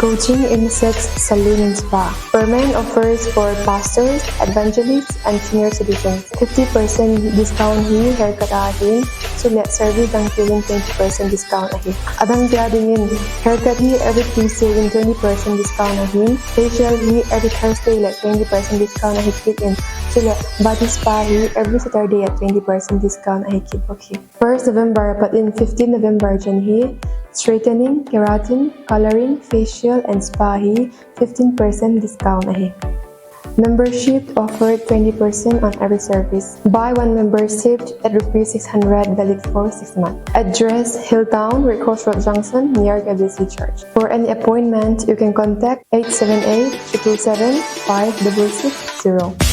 Gouching, Unisex, Salon and Spa. Permanent offers for pastors, evangelists, and senior citizens. 50% discount hi haircut ahin. Sulit service ang feeling 20% discount ahin. Adang dingin haircut hi every Tuesday in 20% discount ahin. Facial hi every Thursday like 20% discount ahin kit in. Sulit body spa hi every Saturday at 20% discount ahin kit okay. 1st November but in 15 November jan hi. Straightening, keratin, coloring, facial, and spa hi 15% discount ahi. Membership offered 20% on every service. Buy one membership at Rs600 valid for 6 months. Address Hilltown, Recourse Road Junction near KBC Church. For any appointment, you can contact 878-227-5660.